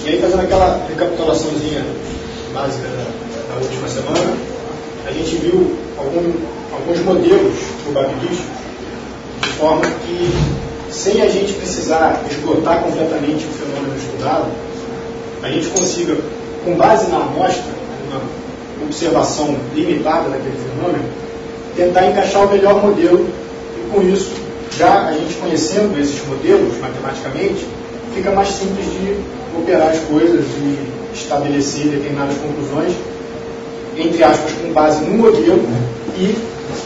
E aí, fazendo aquela recapitulaçãozinha básica da última semana, a gente viu alguns modelos probabilísticos, de forma que, sem a gente precisar esgotar completamente o fenômeno estudado, a gente consiga, com base na amostra, uma observação limitada daquele fenômeno, tentar encaixar o melhor modelo, e com isso, já a gente conhecendo esses modelos matematicamente, fica mais simples de operar as coisas e estabelecer determinadas conclusões, entre aspas, com base no modelo e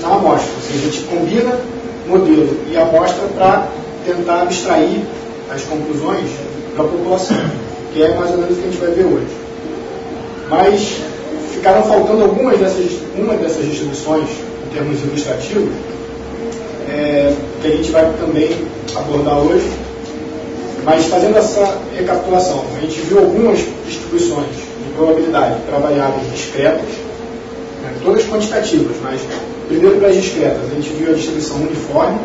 na amostra. Ou seja, a gente combina modelo e amostra para tentar abstrair as conclusões da população, que é mais ou menos o que a gente vai ver hoje. Mas ficaram faltando uma dessas distribuições, em termos ilustrativos, que a gente vai também abordar hoje. Mas fazendo essa recapitulação, a gente viu algumas distribuições de probabilidade para variáveis discretas, todas quantitativas, mas primeiro para as discretas, a gente viu a distribuição uniforme,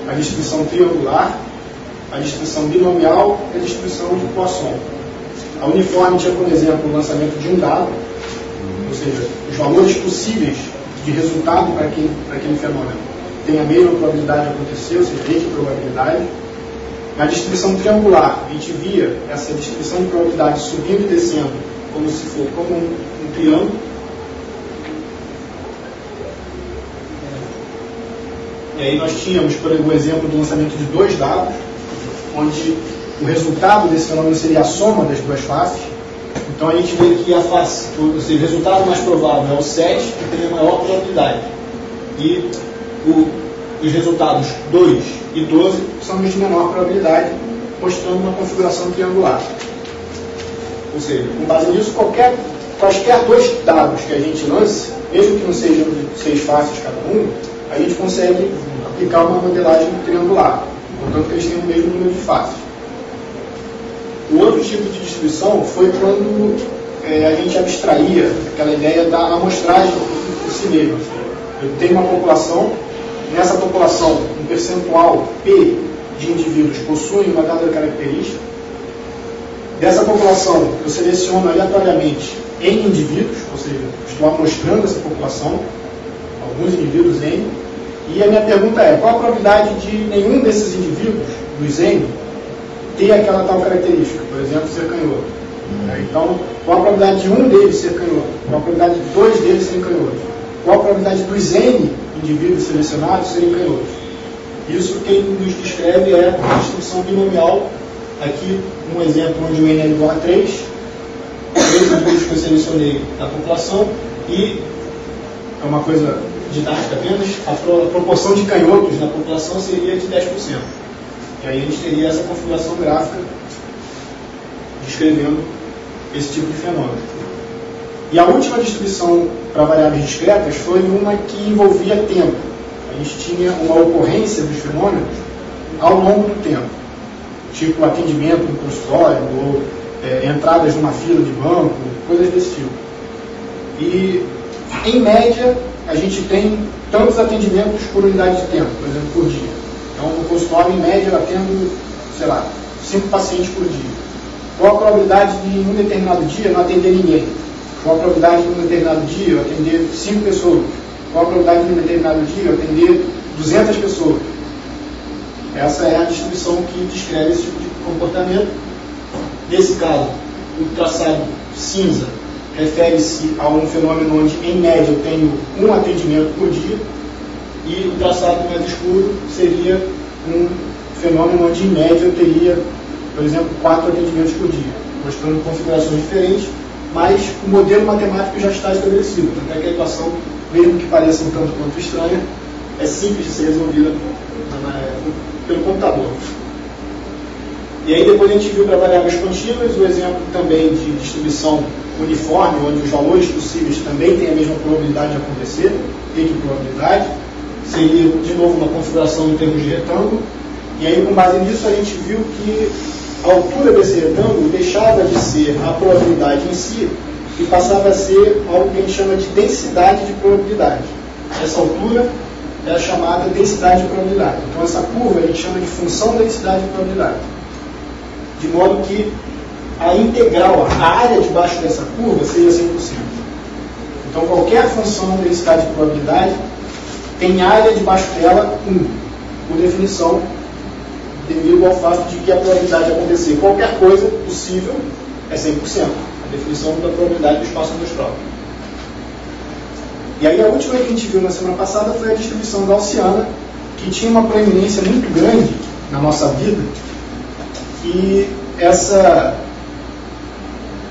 a distribuição triangular, a distribuição binomial e a distribuição de Poisson. A uniforme tinha, por exemplo, o lançamento de um dado, ou seja, os valores possíveis de resultado para aquele fenômeno tem a mesma probabilidade de acontecer, ou seja, equiprobabilidade. Na distribuição triangular, a gente via essa distribuição de probabilidade subindo e descendo como se for como um triângulo. E aí nós tínhamos, por exemplo, o exemplo do lançamento de dois dados, onde o resultado desse fenômeno seria a soma das duas faces. Então a gente vê que a face, ou seja, o resultado mais provável é o 7, que tem a maior probabilidade. E os resultados 2 e 12 são os de menor probabilidade, mostrando uma configuração triangular. Ou seja, com base nisso, quaisquer dois dados que a gente lance, mesmo que não sejam 6 faces cada um, a gente consegue aplicar uma modelagem triangular, portanto que eles têm o mesmo número de faces. O outro tipo de distribuição foi quando a gente abstraía aquela ideia da amostragem por si mesmo. Eu tenho uma população, nessa população, um percentual P de indivíduos possuem uma dada característica. Dessa população, eu seleciono aleatoriamente N indivíduos, ou seja, estou amostrando essa população, alguns indivíduos N, e a minha pergunta é, qual a probabilidade de nenhum desses indivíduos, dos N, ter aquela tal característica, por exemplo, ser canhoto? Então, qual a probabilidade de um deles ser canhoto? Qual a probabilidade de dois deles serem canhotos? Qual a probabilidade dos N indivíduos selecionados serem canhotos? Isso quem nos descreve é a distribuição binomial. Aqui, um exemplo onde o N é igual a 3 indivíduos que eu selecionei na população, e é uma coisa didática apenas, a proporção de canhotos na população seria de 10%. E aí a gente teria essa configuração gráfica descrevendo esse tipo de fenômeno. E a última distribuição para variáveis discretas foi uma que envolvia tempo. A gente tinha uma ocorrência dos fenômenos ao longo do tempo, tipo atendimento no consultório, ou entradas numa fila de banco, coisas desse tipo. E, em média, a gente tem tantos atendimentos por unidade de tempo, por exemplo, por dia. Então, no consultório, em média, eu atendo, 5 pacientes por dia. Qual a probabilidade de, em um determinado dia, não atender ninguém? Qual a probabilidade de, em um determinado dia, eu atender 5 pessoas? Qual a probabilidade de, em um determinado dia, eu atender 200 pessoas? Essa é a distribuição que descreve esse tipo de comportamento. Nesse caso, o traçado cinza refere-se a um fenômeno onde, em média, eu tenho um atendimento por dia, e o traçado mais escuro seria um fenômeno onde, em média, eu teria, por exemplo, 4 atendimentos por dia, mostrando configurações diferentes, mas o modelo matemático já está estabelecido. Tanto é que a equação, mesmo que pareça um tanto quanto estranha, é simples de ser resolvida pelo computador. E aí depois a gente viu para variáveis contínuas o exemplo também de distribuição uniforme, onde os valores possíveis também têm a mesma probabilidade de acontecer, equiprobabilidade. Seria, de novo, uma configuração em termos de retângulo. E aí, com base nisso, a gente viu que a altura desse retângulo deixava de ser a probabilidade em si e passava a ser algo que a gente chama de densidade de probabilidade. Essa altura é a chamada densidade de probabilidade. Então, essa curva a gente chama de função densidade de probabilidade. De modo que a integral, a área debaixo dessa curva seja 100%. Então, qualquer função de densidade de probabilidade tem área debaixo dela 1, por definição, devido ao fato de que a probabilidade de acontecer qualquer coisa possível é 100%. A definição da probabilidade do espaço amostral. E aí a última que a gente viu na semana passada foi a distribuição gaussiana, que tinha uma proeminência muito grande na nossa vida, e essa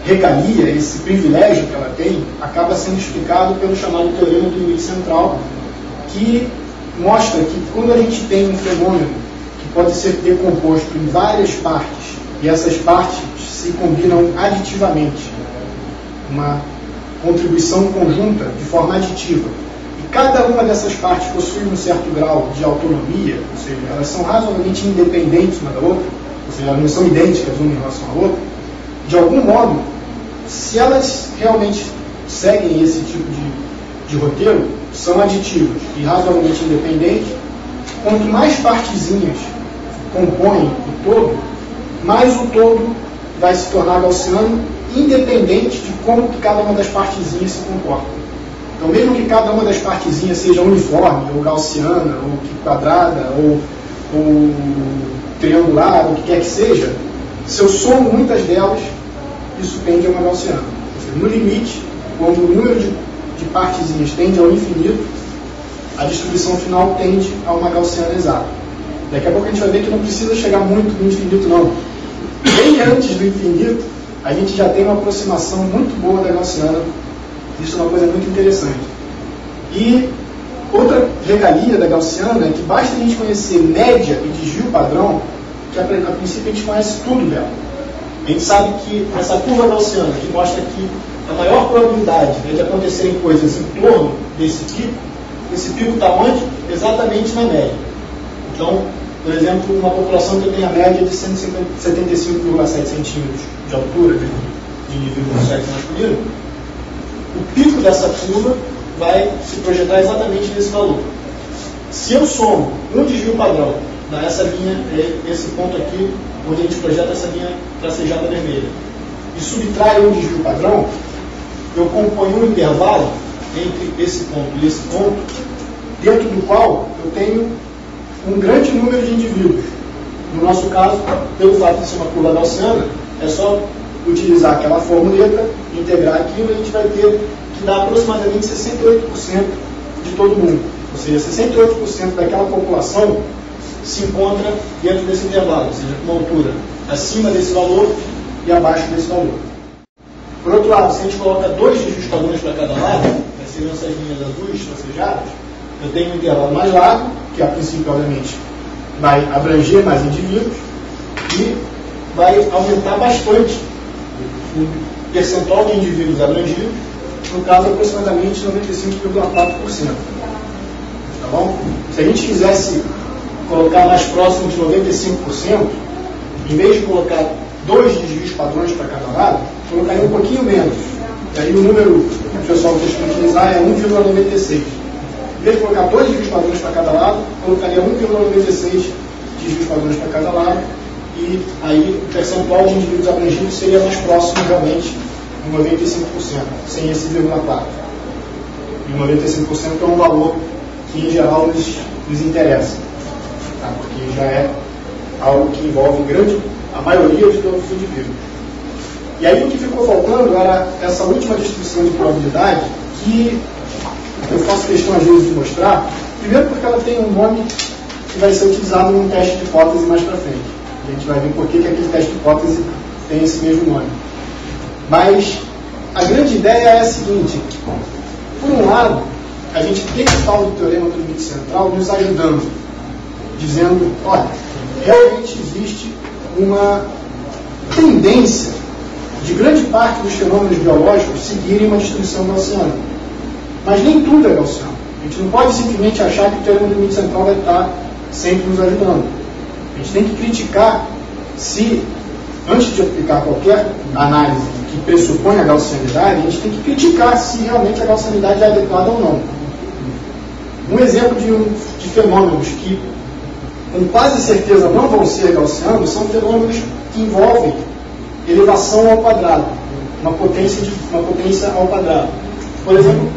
regalia, esse privilégio que ela tem, acaba sendo explicado pelo chamado teorema do limite central, que mostra que quando a gente tem um fenômeno que pode ser decomposto em várias partes, e essas partes se combinam aditivamente, uma contribuição conjunta de forma aditiva, e cada uma dessas partes possui um certo grau de autonomia, ou seja, elas são razoavelmente independentes uma da outra, ou seja, elas não são idênticas uma em relação à outra, de algum modo, se elas realmente seguem esse tipo de roteiro, são aditivas e razoavelmente independentes, quanto mais partezinhas compõem o todo, mais o todo vai se tornar gaussiano, independente de como que cada uma das partezinhas se comporta. Então, mesmo que cada uma das partezinhas seja uniforme, ou gaussiana, ou quadrada, ou triangular, ou o que quer que seja, se eu somo muitas delas, isso tende a uma gaussiana. No limite, quando o número de partezinhas tende ao infinito, a distribuição final tende a uma gaussiana exata. Daqui a pouco a gente vai ver que não precisa chegar muito no infinito, não. Bem antes do infinito, a gente já tem uma aproximação muito boa da gaussiana. Isso é uma coisa muito interessante. E outra regalia da gaussiana é que basta a gente conhecer média e desvio padrão, que a princípio a gente conhece tudo dela. A gente sabe que essa curva gaussiana, que mostra que a maior probabilidade de acontecerem coisas em torno desse pico, esse pico está onde? Exatamente na média. Então, por exemplo, uma população que tem a média de 175,7 centímetros de altura de indivíduo do sexo masculino, o pico dessa curva vai se projetar exatamente nesse valor. Se eu somo um desvio padrão, essa linha, esse ponto aqui, onde a gente projeta essa linha tracejada vermelha, e subtrai um desvio padrão, eu componho um intervalo entre esse ponto e esse ponto, dentro do qual eu tenho um grande número de indivíduos. No nosso caso, pelo fato de ser uma curva gaussiana, é só utilizar aquela formuleta, integrar aquilo, e a gente vai ter que dar aproximadamente 68% de todo mundo. Ou seja, 68% daquela população se encontra dentro desse intervalo, ou seja, com uma altura acima desse valor e abaixo desse valor. Por outro lado, se a gente coloca dois desvios padrões para cada lado, que seriam essas linhas azuis tracejadas, eu tenho um intervalo mais largo, que a princípio, obviamente, vai abranger mais indivíduos e vai aumentar bastante o percentual de indivíduos abrangidos, no caso, aproximadamente 95,4%. Tá bom? Se a gente quisesse colocar mais próximo de 95%, em vez de colocar dois desvios padrões para cada lado, colocaria um pouquinho menos. E aí o número que o pessoal costuma utilizar é 1,96. Em vez de colocar dois desvios padrões para cada lado, colocaria 1,96 desvios padrões para cada lado, e aí o percentual de indivíduos abrangidos seria mais próximo realmente de 95%, sem esse 0,4. E 95% é um valor que em geral nos interessa, tá? Porque já é algo que envolve a maioria de todos os indivíduos. E aí o que ficou faltando era essa última distribuição de probabilidade, que eu faço questão às vezes de mostrar, primeiro porque ela tem um nome que vai ser utilizado num teste de hipótese mais para frente. A gente vai ver por que aquele teste de hipótese tem esse mesmo nome. Mas a grande ideia é a seguinte: por um lado, a gente tem o tal do teorema do limite central nos ajudando, dizendo, olha, realmente existe uma tendência de grande parte dos fenômenos biológicos seguirem uma distribuição gaussiana. Mas nem tudo é gaussiano. A gente não pode simplesmente achar que o teorema do limite central vai estar sempre nos ajudando. A gente tem que criticar se, antes de aplicar qualquer análise que pressupõe a gaussianidade, a gente tem que criticar se realmente a gaussianidade é adequada ou não. Um exemplo de fenômenos que com quase certeza não vão ser gaussianos são fenômenos que envolvem elevação ao quadrado, uma potência ao quadrado. Por exemplo,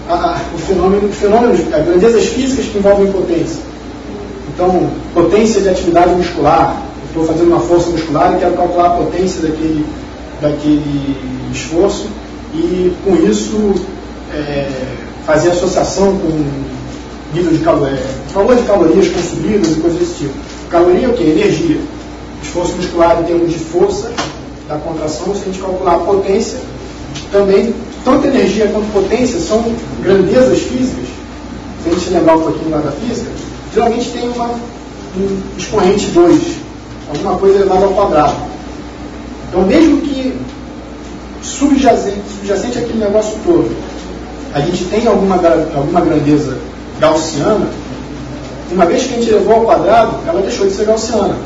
as grandezas físicas que envolvem potência. Então, potência de atividade muscular. Estou fazendo uma força muscular e quero calcular a potência daquele esforço e, com isso, fazer associação com nível de valor de calorias consumidas e coisas desse tipo. Caloria é o quê? Energia. Esforço muscular em termos de força da contração, se a gente calcular a potência, também, tanto energia quanto potência são grandezas físicas. Se a gente lembrar um pouquinho lá da física, geralmente tem um expoente 2, alguma coisa elevada ao quadrado. Então, mesmo que subjacente àquele negócio todo, a gente tem alguma grandeza gaussiana, uma vez que a gente elevou ao quadrado, ela deixou de ser gaussiana.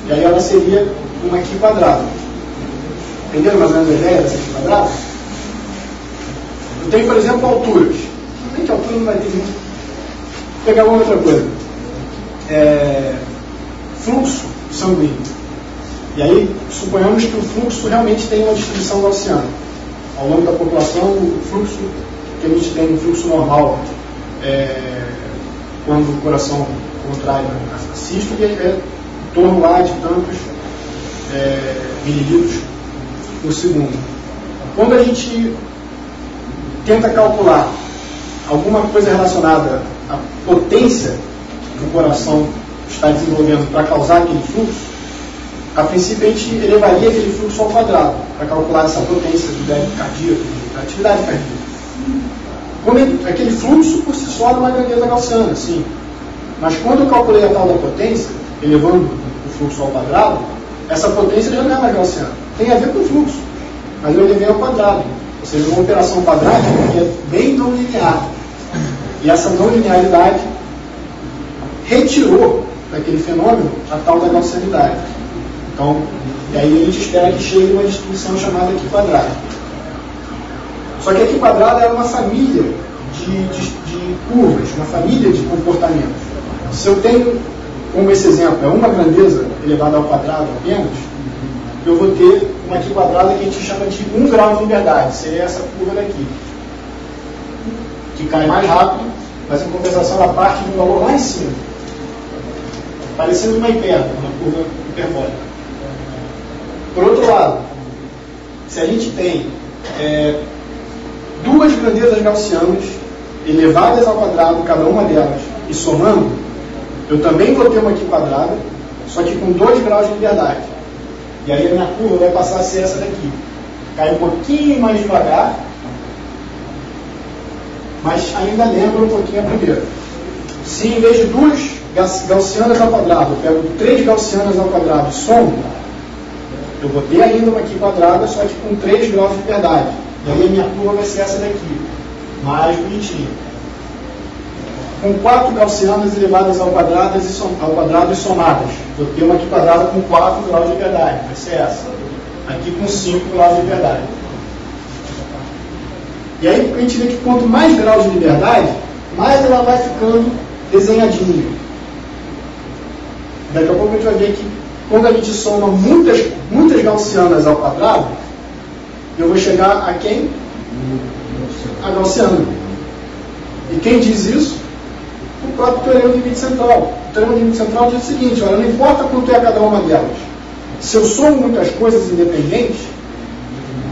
E aí ela seria uma aqui quadrada. Entenderam mais ou menos a ideia dessa aqui quadrada? Eu tenho, por exemplo, alturas. Realmente a altura não vai ter muito. Vou pegar uma outra coisa. Fluxo sanguíneo. E aí, suponhamos que o fluxo realmente tem uma distribuição gaussiana. Ao longo da população, o fluxo que a gente tem, um fluxo normal, quando o coração contrai a sístole, é em torno lá de tantos mililitros por segundo. Quando a gente tenta calcular alguma coisa relacionada à potência que o coração está desenvolvendo para causar aquele fluxo, a princípio a gente elevaria aquele fluxo ao quadrado para calcular essa potência do débito cardíaco, da atividade cardíaca. Como aquele fluxo por si só é uma grandeza gaussiana, sim. Mas quando eu calculei a tal da potência, elevando o fluxo ao quadrado, essa potência já não é mais gaussiana. Tem a ver com o fluxo, mas eu elevei ao quadrado. Ou seja, uma operação quadrática que é bem não linear. E essa não linearidade retirou daquele fenômeno a tal da gaussianidade. Então, e aí a gente espera que chegue uma distribuição chamada aqui quadrada. Só que aqui quadrada é uma família de curvas, uma família de comportamentos. Se eu tenho, como esse exemplo, uma grandeza elevada ao quadrado apenas, eu vou ter uma aqui quadrada que a gente chama de 1 grau de liberdade. Seria essa curva daqui, que cai mais rápido, mas em compensação ela parte de um valor lá em cima, parecendo uma hipérbole, uma curva hiperbólica. Por outro lado, se a gente tem duas grandezas gaussianas elevadas ao quadrado, cada uma delas, e somando, eu também vou ter uma aqui quadrada, só que com 2 graus de liberdade. E aí a minha curva vai passar a ser essa daqui. Cai um pouquinho mais devagar, mas ainda lembra um pouquinho a primeira. Se em vez de 2 gaussianas ao quadrado, eu pego 3 gaussianas ao quadrado e somo, eu vou ter ainda uma aqui quadrada, só que com 3 graus de liberdade. E aí a minha curva vai ser essa daqui, mais bonitinha. Com 4 gaussianas elevadas ao quadrado e somadas. Vou ter uma aqui quadrada com 4 graus de liberdade, vai ser essa. Aqui com 5 graus de liberdade. E aí a gente vê que quanto mais graus de liberdade, mais ela vai ficando desenhadinha. Daqui a pouco a gente vai ver que quando a gente soma muitas gaussianas ao quadrado, eu vou chegar a quem? A gaussiana. E quem diz isso? O próprio teorema de limite central. O teorema de limite central diz o seguinte: olha, não importa quanto é cada uma delas. Se eu somo muitas coisas independentes,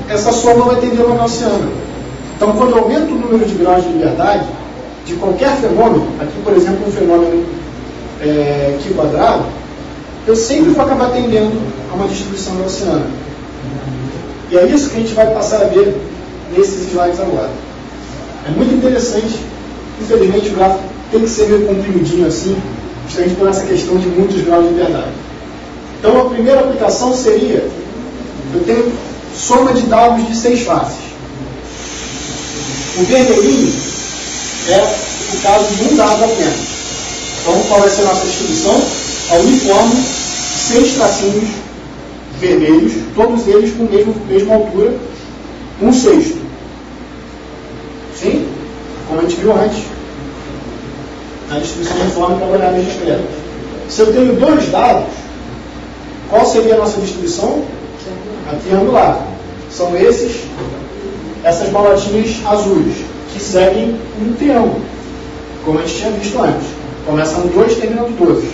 essa soma vai tender a uma gaussiana. Então, quando eu aumento o número de graus de liberdade de qualquer fenômeno, aqui, por exemplo, um fenômeno aqui quadrado, eu sempre vou acabar tendendo a uma distribuição gaussiana. E é isso que a gente vai passar a ver nesses slides agora. É muito interessante. Infelizmente, o gráfico tem que ser meio comprimidinho assim, justamente por essa questão de muitos graus de liberdade. Então, a primeira aplicação seria: eu tenho soma de dados de 6 faces. O vermelhinho é o caso de um dado apenas. Então, qual vai ser a nossa distribuição? A uniforme, 6 tracinhos vermelhos, todos eles com a mesma altura, 1/6. Sim? Como a gente viu antes, na distribuição uniforme para variáveis discretas. Se eu tenho 2 dados, qual seria a nossa distribuição? A triangular. São essas bolotinhas azuis, que seguem um triângulo, como a gente tinha visto antes. Começa no 2 e termina no 12.